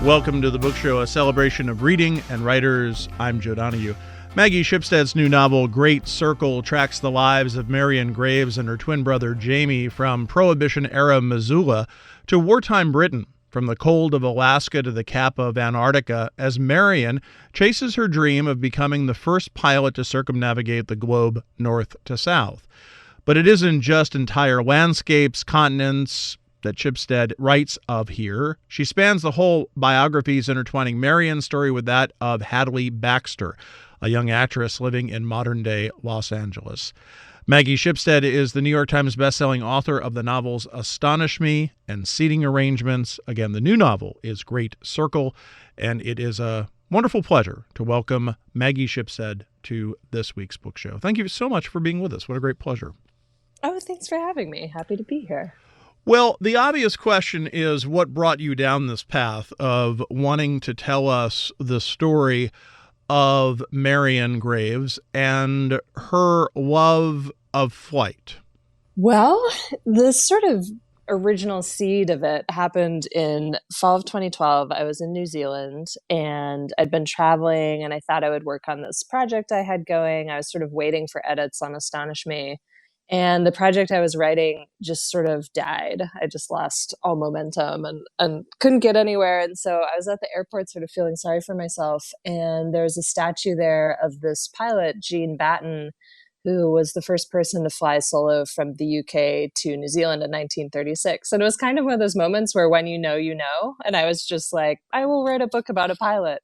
Welcome to the Book Show, a celebration of reading and writers. I'm Joe Donahue. Maggie Shipstead's new novel, Great Circle, tracks the lives of Marian Graves and her twin brother Jamie from Prohibition-era Missoula to wartime Britain, from the cold of Alaska to the cap of Antarctica, as Marian chases her dream of becoming the first pilot to circumnavigate the globe north to south. But it isn't just entire landscapes, continents, that Shipstead writes of here. She spans the whole biographies, intertwining Marian's story with that of Hadley Baxter, a young actress living in modern-day Los Angeles. Maggie Shipstead is the New York Times bestselling author of the novels Astonish Me and Seating Arrangements. Again, the new novel is Great Circle, and it is a wonderful pleasure to welcome Maggie Shipstead to this week's book show. Thank you so much for being with us. What a great pleasure. Oh, thanks for having me. Happy to be here. Well, the obvious question is what brought you down this path of wanting to tell us the story of Marian Graves and her love of flight? Well, the sort of original seed of it happened in fall of 2012. I was in New Zealand and I'd been traveling and I thought I would work on this project I had going. I was sort of waiting for edits on Astonish Me. And the project I was writing just sort of died. I just lost all momentum and couldn't get anywhere. And so I was at the airport sort of feeling sorry for myself. And there's a statue there of this pilot, Jean Batten, who was the first person to fly solo from the UK to New Zealand in 1936. And it was kind of one of those moments where when you know, you know. And I was just like, I will write a book about a pilot,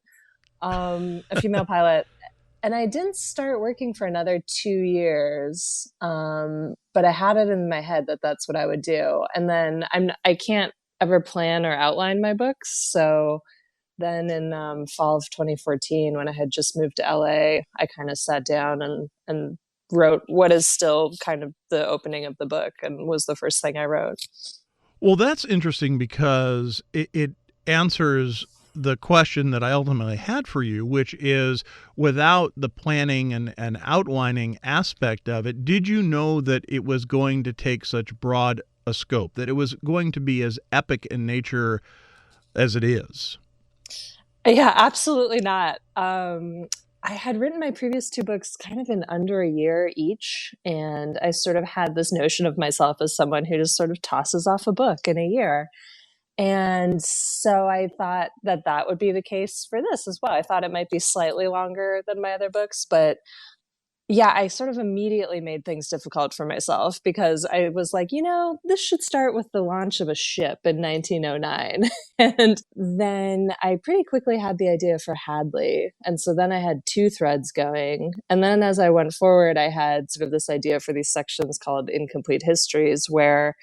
a female pilot. And I didn't start working for another 2 years, but I had it in my head that that's what I would do. And then I can't ever plan or outline my books. So then in fall of 2014, when I had just moved to LA, I kind of sat down and wrote what is still kind of the opening of the book and was the first thing I wrote. Well, that's interesting because it answers the question that I ultimately had for you, which is, without the planning and outlining aspect of it, did you know that it was going to take such broad a scope, that it was going to be as epic in nature as it is? Yeah, absolutely not. I had written my previous two books kind of in under a year each, and I sort of had this notion of myself as someone who just sort of tosses off a book in a year. And so I thought that that would be the case for this as well. I thought it might be slightly longer than my other books, but yeah, I sort of immediately made things difficult for myself because I was like, this should start with the launch of a ship in 1909. And then I pretty quickly had the idea for Hadley. And so then I had two threads going. And then as I went forward, I had sort of this idea for these sections called incomplete histories, where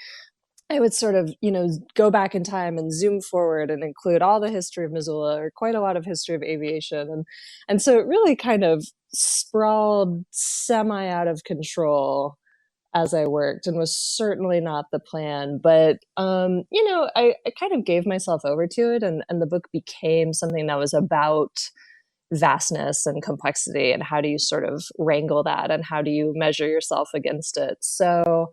I would sort of, go back in time and zoom forward and include all the history of Missoula or quite a lot of history of aviation. And so it really kind of sprawled semi out of control as I worked and was certainly not the plan. But, I kind of gave myself over to it and the book became something that was about vastness and complexity and how do you sort of wrangle that and how do you measure yourself against it. So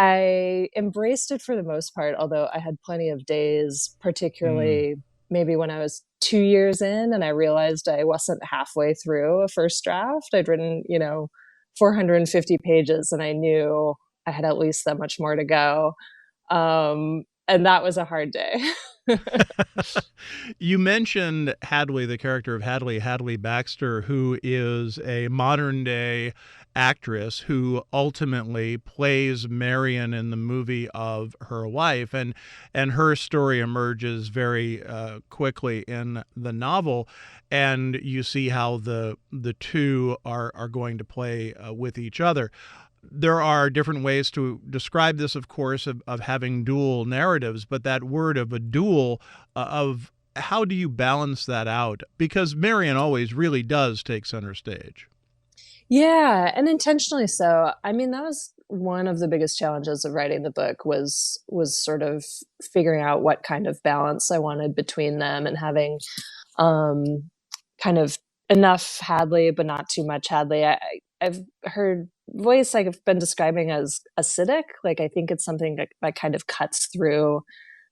I embraced it for the most part, although I had plenty of days, particularly maybe when I was 2 years in and I realized I wasn't halfway through a first draft. I'd written, 450 pages and I knew I had at least that much more to go. And that was a hard day. You mentioned Hadley, the character of Hadley Baxter, who is a modern day actress who ultimately plays Marian in the movie of her life, and her story emerges very quickly in the novel, and you see how the two are going to play with each other. There are different ways to describe this, of course, of having dual narratives, but that word of a dual, of how do you balance that out? Because Marian always really does take center stage. Yeah, and intentionally so. I mean, that was one of the biggest challenges of writing the book was sort of figuring out what kind of balance I wanted between them and having kind of enough Hadley, but not too much Hadley. I've heard voice I've been describing as acidic. Like I think it's something that kind of cuts through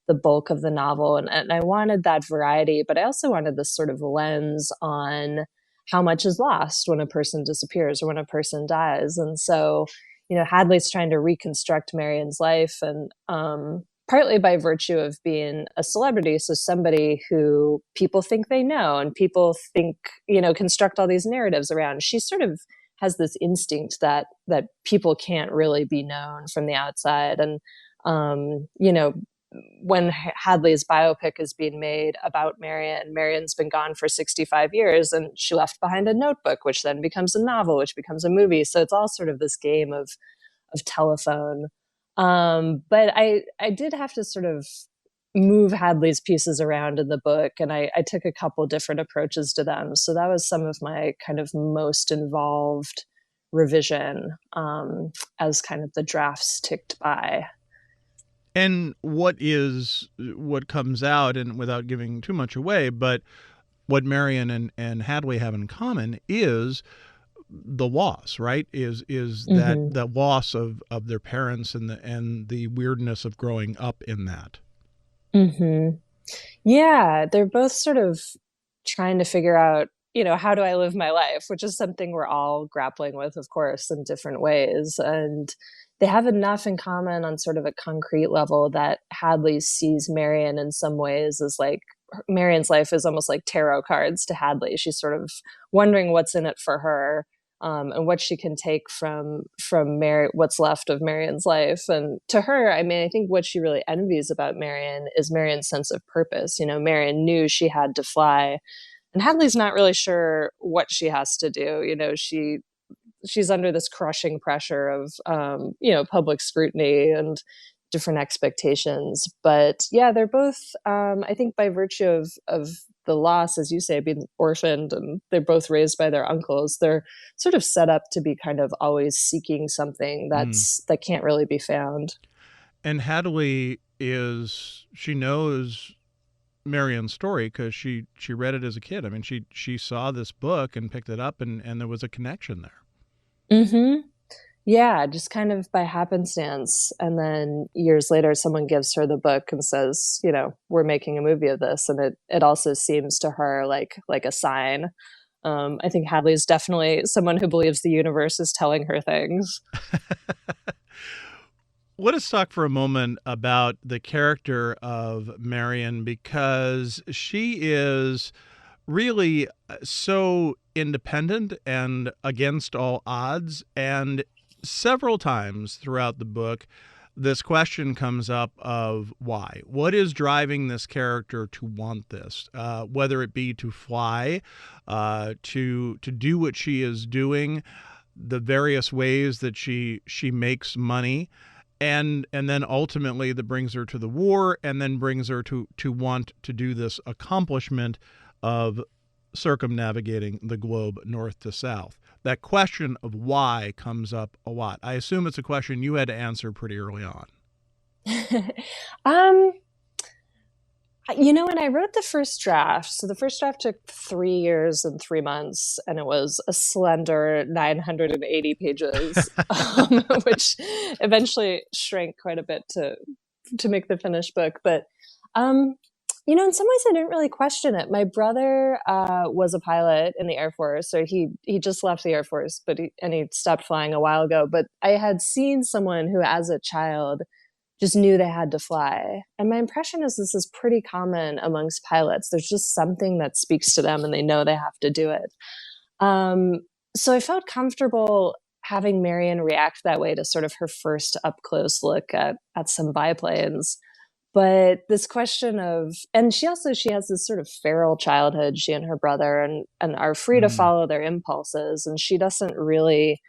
the bulk of the novel. And I wanted that variety, but I also wanted this sort of lens on how much is lost when a person disappears or when a person dies. And so, Hadley's trying to reconstruct Marian's life, and partly by virtue of being a celebrity. So somebody who people think they know and people think, construct all these narratives around. She sort of has this instinct that people can't really be known from the outside. And, when Hadley's biopic is being made about Marian's been gone for 65 years, and she left behind a notebook, which then becomes a novel, which becomes a movie. So it's all sort of this game of telephone. But I did have to sort of move Hadley's pieces around in the book, and I took a couple different approaches to them. So that was some of my kind of most involved revision as kind of the drafts ticked by. And what comes out, and without giving too much away, but what Marian and Hadley have in common is the loss, right? Is that the loss of their parents and the weirdness of growing up in that. Mm-hmm. Yeah, they're both sort of trying to figure out, how do I live my life, which is something we're all grappling with, of course, in different ways. And they have enough in common on sort of a concrete level that Hadley sees Marian in some ways as like, Marian's life is almost like tarot cards to Hadley. She's sort of wondering what's in it for her, and what she can take from what's left of Marian's life. And to her, I mean, I think what she really envies about Marian is Marian's sense of purpose. Marian knew she had to fly, and Hadley's not really sure what she has to do. She's under this crushing pressure of, public scrutiny and different expectations. But yeah, they're both, I think by virtue of the loss, as you say, being orphaned, and they're both raised by their uncles, they're sort of set up to be kind of always seeking something that can't really be found. And Hadley she knows Marian's story because she read it as a kid. I mean, she saw this book and picked it up, and there was a connection there. Mm-hmm. Yeah, just kind of by happenstance. And then years later, someone gives her the book and says, we're making a movie of this. And it also seems to her like a sign. I think Hadley's definitely someone who believes the universe is telling her things. Let us talk for a moment about the character of Marian, because she is really so independent and against all odds. And several times throughout the book, this question comes up of why. What is driving this character to want this? Whether it be to fly, to do what she is doing, the various ways that she makes money, and then ultimately that brings her to the war, and then brings her to want to do this accomplishment of circumnavigating the globe north to south. That question of why comes up a lot. I assume it's a question you had to answer pretty early on. When I wrote the first draft, so the first draft took 3 years and 3 months, and it was a slender 980 pages, which eventually shrank quite a bit to make the finished book. But in some ways, I didn't really question it. My brother was a pilot in the Air Force, or he just left the Air Force, and he stopped flying a while ago. But I had seen someone who, as a child, just knew they had to fly. And my impression is this is pretty common amongst pilots. There's just something that speaks to them, and they know they have to do it. So I felt comfortable having Marian react that way to sort of her first up-close look at some biplanes. But this question of, and she has this sort of feral childhood, she and her brother, and are free to follow their impulses. And she doesn't really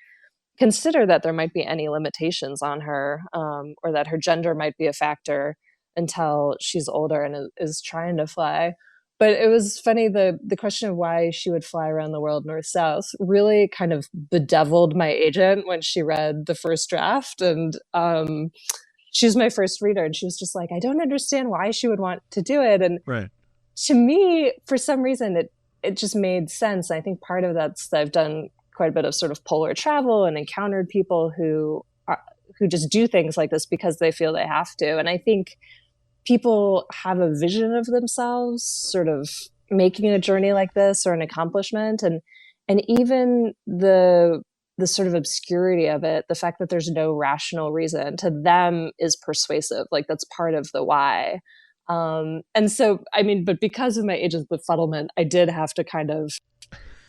consider that there might be any limitations on her, or that her gender might be a factor until she's older and is trying to fly. But it was funny, the question of why she would fly around the world north-south really kind of bedeviled my agent when she read the first draft. And she was my first reader, and she was just like, I don't understand why she would want to do it. And right. To me, for some reason, it just made sense. I think part of that's that I've done quite a bit of sort of polar travel and encountered people who just do things like this because they feel they have to. And I think people have a vision of themselves sort of making a journey like this or an accomplishment, and even the sort of obscurity of it, the fact that there's no rational reason to them is persuasive. Like that's part of the why. And so, I mean, but because of my agent's befuddlement, I did have to kind of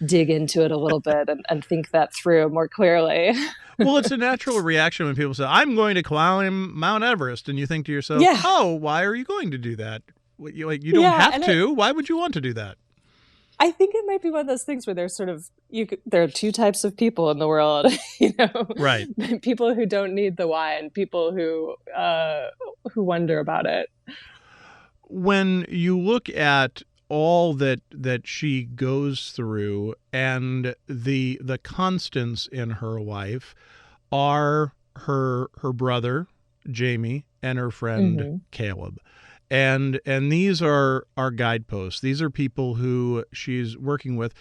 dig into it a little bit and think that through more clearly. Well, it's a natural reaction when people say, I'm going to climb Mount Everest. And you think to yourself, Yeah. oh, why are you going to do that? You don't Yeah, have to. Why would you want to do that? I think it might be one of those things where there's sort of there are two types of people in the world, Right. People who don't need the why and people who wonder about it. When you look at all that she goes through and the constants in her life are her brother Jamie and her friend Caleb. And these are guideposts. These are people who she's working with,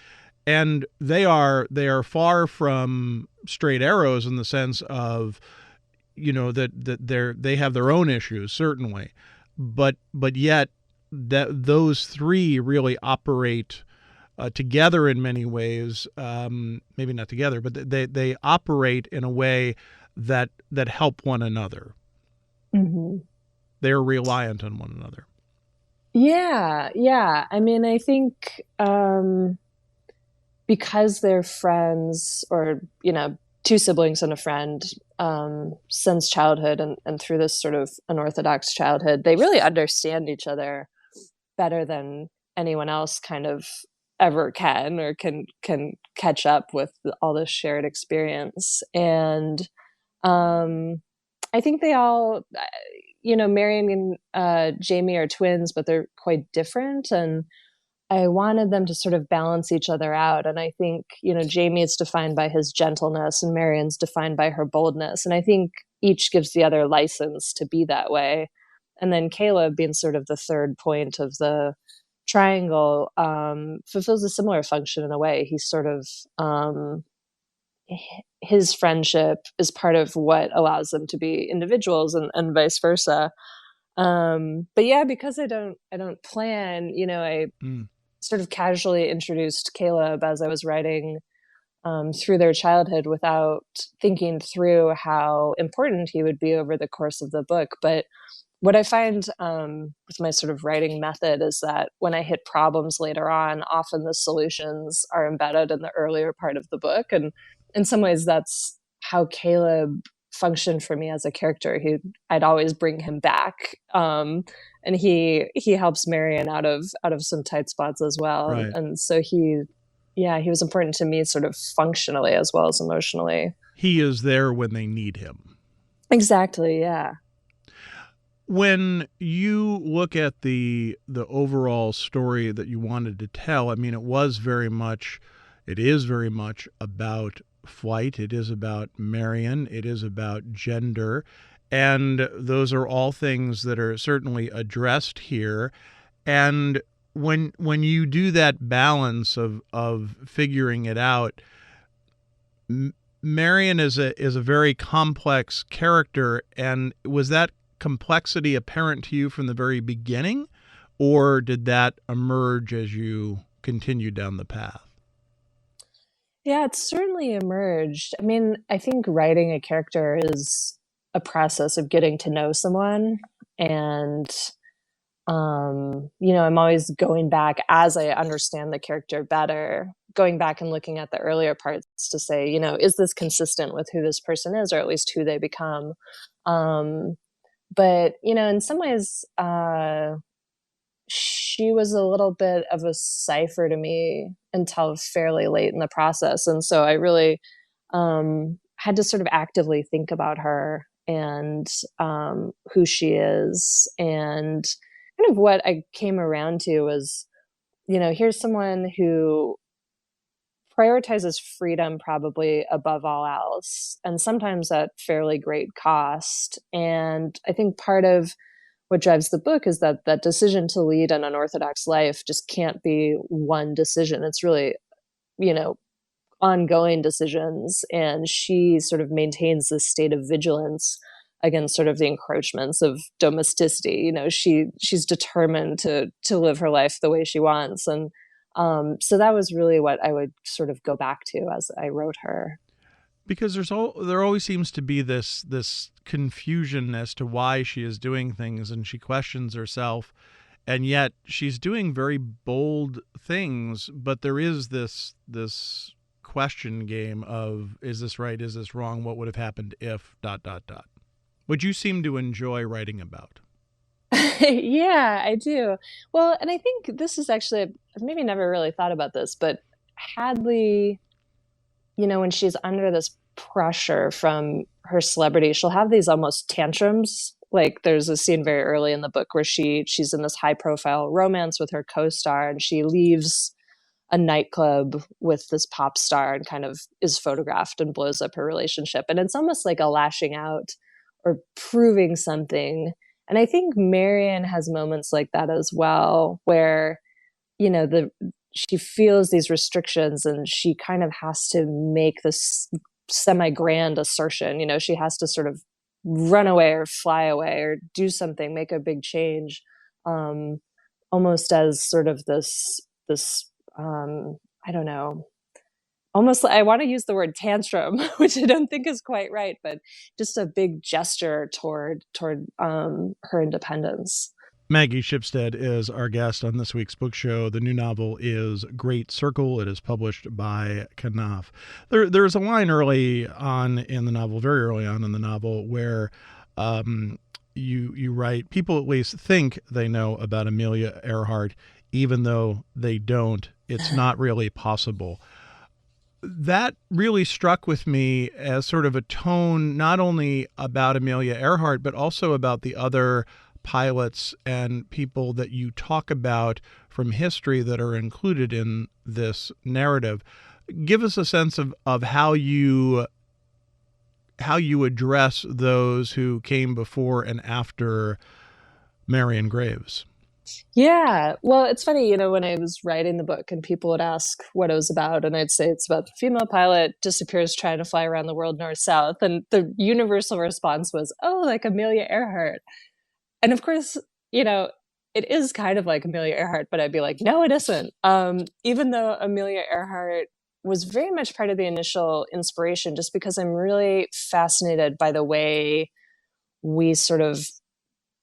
and they are far from straight arrows in the sense of, that they have their own issues, certainly, but yet that those three really operate together in many ways. Maybe not together, but they operate in a way that help one another. Mm-hmm. They're reliant on one another. Yeah. I mean, I think because they're friends, or two siblings and a friend, since childhood and through this sort of unorthodox childhood, they really understand each other better than anyone else kind of ever can, or can catch up with all this shared experience. And I think they all, Marian and Jamie are twins, but they're quite different. And I wanted them to sort of balance each other out. And I think, Jamie is defined by his gentleness and Marian's defined by her boldness. And I think each gives the other license to be that way. And then Caleb, being sort of the third point of the triangle, fulfills a similar function in a way. He's sort of, his friendship is part of what allows them to be individuals, and vice versa. But yeah, because I don't plan, I sort of casually introduced Caleb as I was writing through their childhood without thinking through how important he would be over the course of the book. But what I find with my sort of writing method is that when I hit problems later on, often the solutions are embedded in the earlier part of the book. And in some ways, that's how Caleb functioned for me as a character. I'd always bring him back, and he helps Marian out of some tight spots as well. Right. And so he was important to me, sort of functionally as well as emotionally. He is there when they need him. Exactly. Yeah. When you look at the overall story that you wanted to tell, I mean, it is very much about flight. It is about Marian. It is about gender. And those are all things that are certainly addressed here. And when you do that balance of figuring it out, Marian is a very complex character. And was that complexity apparent to you from the very beginning, or did that emerge as you continued down the path? Yeah, it's certainly emerged. I mean, I think writing a character is a process of getting to know someone. And, I'm always going back as I understand the character better, going back and looking at the earlier parts to say, is this consistent with who this person is, or at least who they become? But, in some ways, she was a little bit of a cipher to me until fairly late in the process. And so I really had to sort of actively think about her and who she is. And kind of what I came around to was, here's someone who prioritizes freedom probably above all else, and sometimes at fairly great cost. And I think part of what drives the book is that decision to lead an unorthodox life just can't be one decision. It's really, ongoing decisions. And she sort of maintains this state of vigilance against sort of the encroachments of domesticity. She's determined to live her life the way she wants. And so that was really what I would sort of go back to as I wrote her. Because there always seems to be this confusion as to why she is doing things, and she questions herself, and yet she's doing very bold things. But there is this question game of, is this right? Is this wrong? What would have happened if ... Which you seem to enjoy writing about. Yeah, I do. Well, and I think this is actually, I've maybe never really thought about this, but Hadley, when she's under this pressure from her celebrity, she'll have these almost tantrums. Like there's a scene very early in the book where she's in this high profile romance with her co-star, and she leaves a nightclub with this pop star and kind of is photographed and blows up her relationship. And it's almost like a lashing out or proving something. And I think Marian has moments like that as well, where, she feels these restrictions and she kind of has to make this semi-grand assertion. She has to sort of run away or fly away or do something, make a big change, almost as sort of this I don't know, almost, I want to use the word tantrum, which I don't think is quite right, but just a big gesture toward her independence. Maggie Shipstead is our guest on this week's book show. The new novel is Great Circle. It is published by Knopf. There's a line early on in the novel, very early on in the novel, where you write, people at least think they know about Amelia Earhart, even though they don't. It's not really possible. That really struck with me as sort of a tone, not only about Amelia Earhart, but also about the other pilots and people that you talk about from history that are included in this narrative. Give us a sense of how you address those who came before and after Marian Graves. Yeah. Well, it's funny, when I was writing the book and people would ask what it was about, and I'd say it's about the female pilot disappears trying to fly around the world north-south. And the universal response was, oh, like Amelia Earhart. And of course, it is kind of like Amelia Earhart, but I'd be like, no, it isn't. Even though Amelia Earhart was very much part of the initial inspiration, just because I'm really fascinated by the way we sort of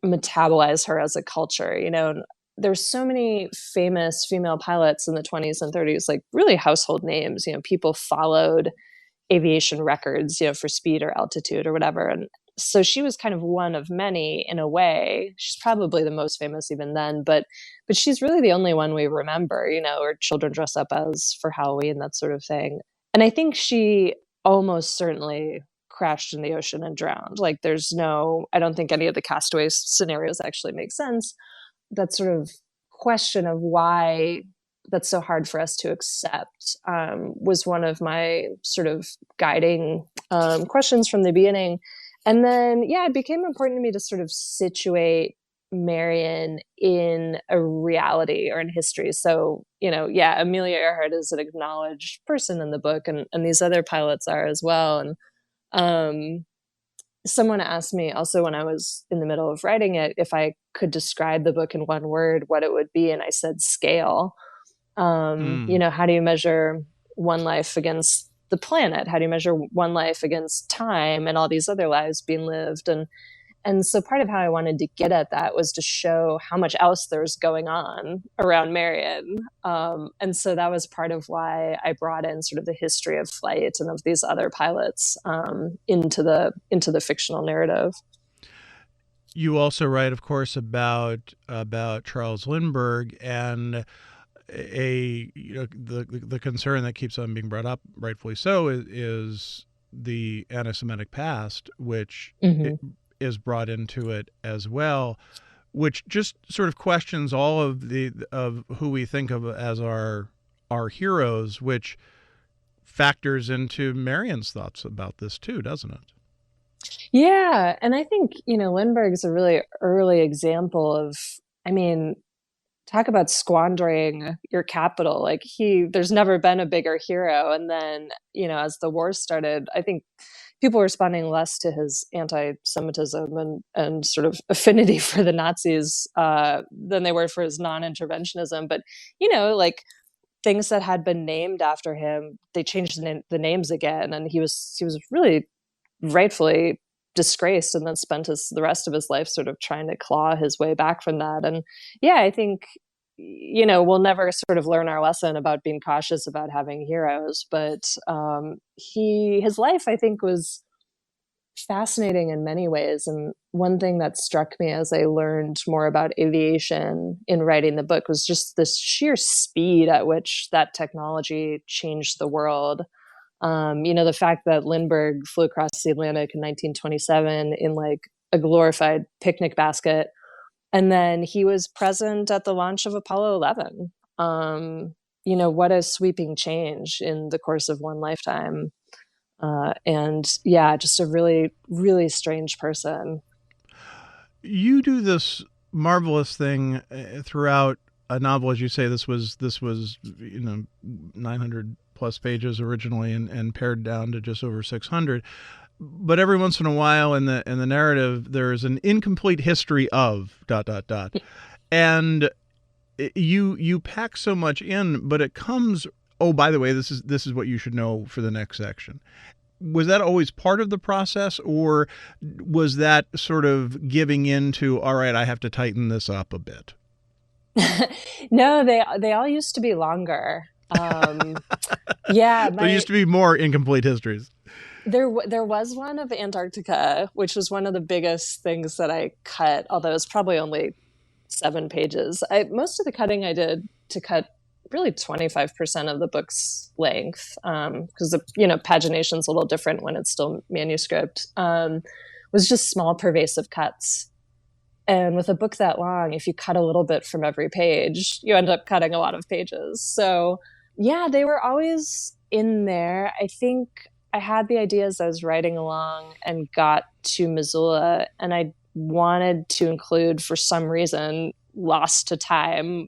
metabolize her as a culture. There's so many famous female pilots in the 20s and 30s, like really household names. People followed aviation records, for speed or altitude or whatever. And so she was kind of one of many in a way. She's probably the most famous even then, but she's really the only one we remember, or children dress up as for Halloween, that sort of thing. And I think she almost certainly crashed in the ocean and drowned. Like I don't think any of the castaway scenarios actually make sense. That sort of question of why that's so hard for us to accept was one of my sort of guiding questions from the beginning. And then, it became important to me to sort of situate Marian in a reality or in history. So, Amelia Earhart is an acknowledged person in the book, and these other pilots are as well. And someone asked me also when I was in the middle of writing it, if I could describe the book in one word, what it would be. And I said scale. How do you measure one life against the planet? How do you measure one life against time and all these other lives being lived? And so part of how I wanted to get at that was to show how much else there's going on around Marian. And so that was part of why I brought in sort of the history of flight and of these other pilots into the fictional narrative. You also write, of course, about Charles Lindbergh and the concern that keeps on being brought up, rightfully so, is the anti-Semitic past, which is brought into it as well, which just sort of questions all of who we think of as our heroes, which factors into Marian's thoughts about this too, doesn't it? Yeah, and I think Lindbergh is a really early example of, talk about squandering your capital. Like there's never been a bigger hero. And then, as the war started, I think people responding less to his anti-Semitism and sort of affinity for the Nazis than they were for his non-interventionism. But, like things that had been named after him, they changed the names again. And he was really rightfully disgraced, and then spent the rest of his life sort of trying to claw his way back from that. And yeah, I think, we'll never sort of learn our lesson about being cautious about having heroes, but his life, I think, was fascinating in many ways. And one thing that struck me as I learned more about aviation in writing the book was just the sheer speed at which that technology changed the world. The fact that Lindbergh flew across the Atlantic in 1927 in like a glorified picnic basket, and then he was present at the launch of Apollo 11. What a sweeping change in the course of one lifetime. And yeah, just a really, really strange person. You do this marvelous thing throughout a novel, as you say. This was 900 plus pages originally, and pared down to just over 600. But every once in a while in the narrative, there's an incomplete history of ... And you pack so much in, but it comes. Oh, by the way, this is what you should know for the next section. Was that always part of the process, or was that sort of giving into, all right, I have to tighten this up a bit? No, they all used to be longer. Yeah, there used to be more incomplete histories. There was one of Antarctica, which was one of the biggest things that I cut, although it's probably only 7 pages. Most of the cutting I did to cut really 25% of the book's length, because the pagination's a little different when it's still manuscript, was just small pervasive cuts. And with a book that long, if you cut a little bit from every page, you end up cutting a lot of pages. So yeah, they were always in there. I think I had the ideas I was writing along and got to Missoula, and I wanted to include, for some reason, lost to time,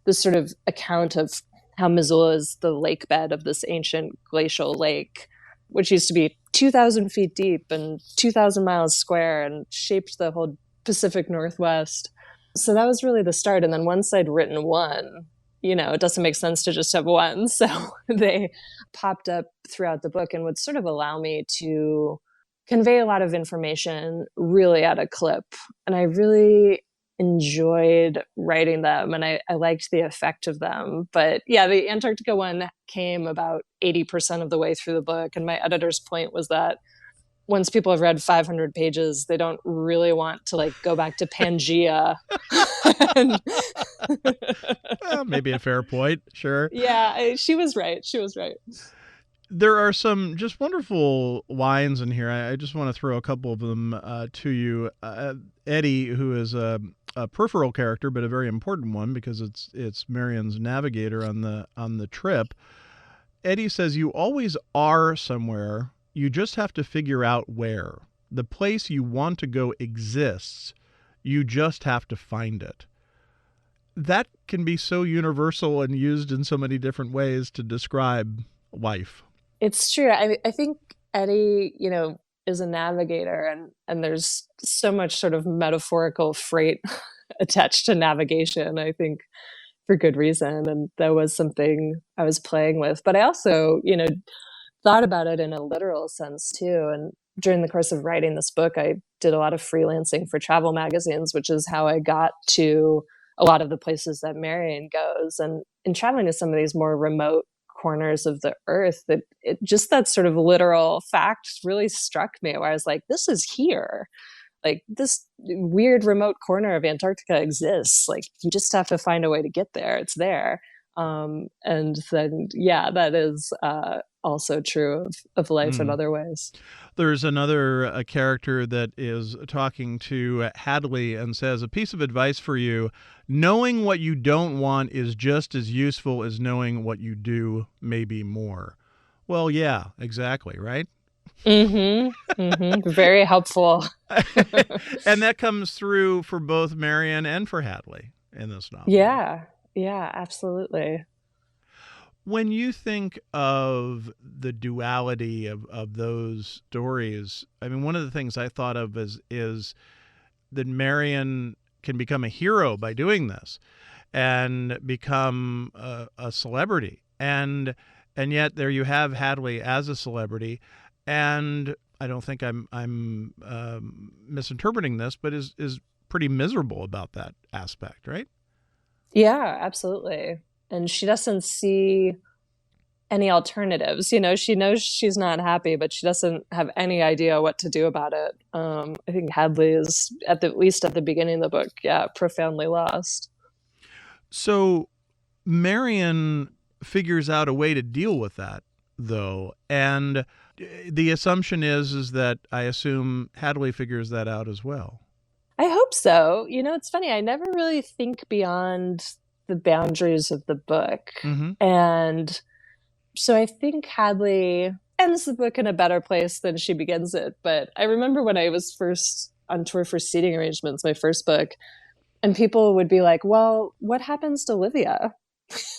this sort of account of how Missoula is the lake bed of this ancient glacial lake, which used to be 2,000 feet deep and 2,000 miles square and shaped the whole Pacific Northwest. So that was really the start. And then once I'd written one, it doesn't make sense to just have one. So they popped up throughout the book and would sort of allow me to convey a lot of information really at a clip. And I really enjoyed writing them, and I liked the effect of them. But yeah, the Antarctica one came about 80% of the way through the book. And my editor's point was that once people have read 500 pages, they don't really want to go back to Pangea. Well, maybe a fair point. Sure. Yeah, she was right. There are some just wonderful lines in here. I just want to throw a couple of them to you. Eddie, who is a peripheral character, but a very important one because it's Marian's navigator on the trip. Eddie says, "You always are somewhere. You just have to figure out where. The place you want to go exists. You just have to find it." That can be so universal and used in so many different ways to describe life. It's true. I think Eddie, is a navigator, and there's so much sort of metaphorical freight attached to navigation, I think, for good reason. And that was something I was playing with. But I also, thought about it in a literal sense too. And during the course of writing this book, I did a lot of freelancing for travel magazines, which is how I got to a lot of the places that Marian goes. And in traveling to some of these more remote corners of the earth, that just that sort of literal fact really struck me, where I was like, this is here. Like, this weird remote corner of Antarctica exists. Like, you just have to find a way to get there. It's there. And then, yeah, that is also true of life in other ways. There's another character that is talking to Hadley and says, "A piece of advice for you. Knowing what you don't want is just as useful as knowing what you do, maybe more." Well, yeah, exactly, right? Very helpful. And that comes through for both Marian and for Hadley in this novel. Yeah, absolutely. When you think of the duality of those stories, I mean, one of the things I thought of is that Marian can become a hero by doing this and become a celebrity. And yet there you have Hadley as a celebrity. And I don't think I'm misinterpreting this, but is pretty miserable about that aspect, right? Yeah, absolutely. And she doesn't see any alternatives. She knows she's not happy, but she doesn't have any idea what to do about it. I think Hadley is, at least at the beginning of the book, profoundly lost. So Marian figures out a way to deal with that, though. And the assumption is that I assume Hadley figures that out as well. I hope so. It's funny. I never really think beyond the boundaries of the book. Mm-hmm. And so I think Hadley ends the book in a better place than she begins it. But I remember when I was first on tour for seating arrangements, my first book, and people would be like, well, what happens to Olivia?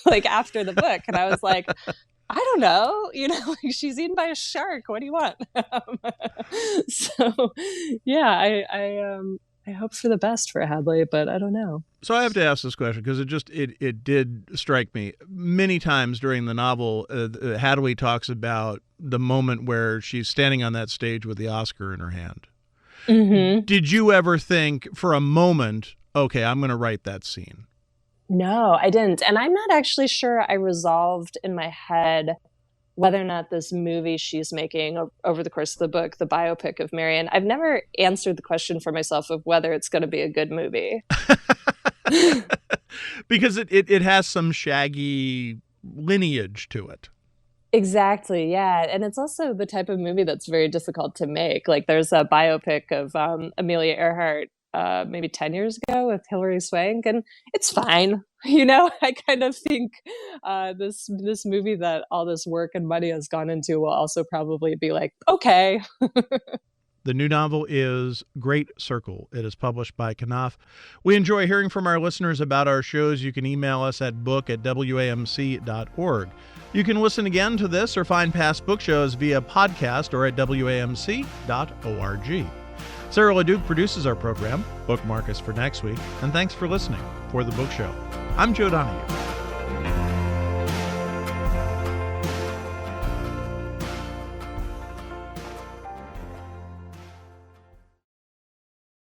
Like after the book. And I was like, I don't know, like she's eaten by a shark. What do you want? So yeah, I hope for the best for Hadley, but I don't know. So I have to ask this question because it did strike me many times during the novel. Hadley talks about the moment where she's standing on that stage with the Oscar in her hand. Mm-hmm. Did you ever think for a moment, okay, I'm going to write that scene? No, I didn't. And I'm not actually sure I resolved in my head whether or not this movie she's making over the course of the book, the biopic of Marian, I've never answered the question for myself of whether it's going to be a good movie. Because it has some Shaggy lineage to it. Exactly, yeah. And it's also the type of movie that's very difficult to make. Like there's a biopic of Amelia Earhart maybe 10 years ago with Hilary Swank, and it's fine. I kind of think this movie that all this work and money has gone into will also probably be like, okay. The new novel is Great Circle. It is published by Knopf. We enjoy hearing from our listeners about our shows. You can email us at book@wamc.org. You can listen again to this or find past book shows via podcast or at wamc.org. Sarah LeDuc produces our program. Bookmark us for next week. And thanks for listening. For The Book Show, I'm Joe Donahue.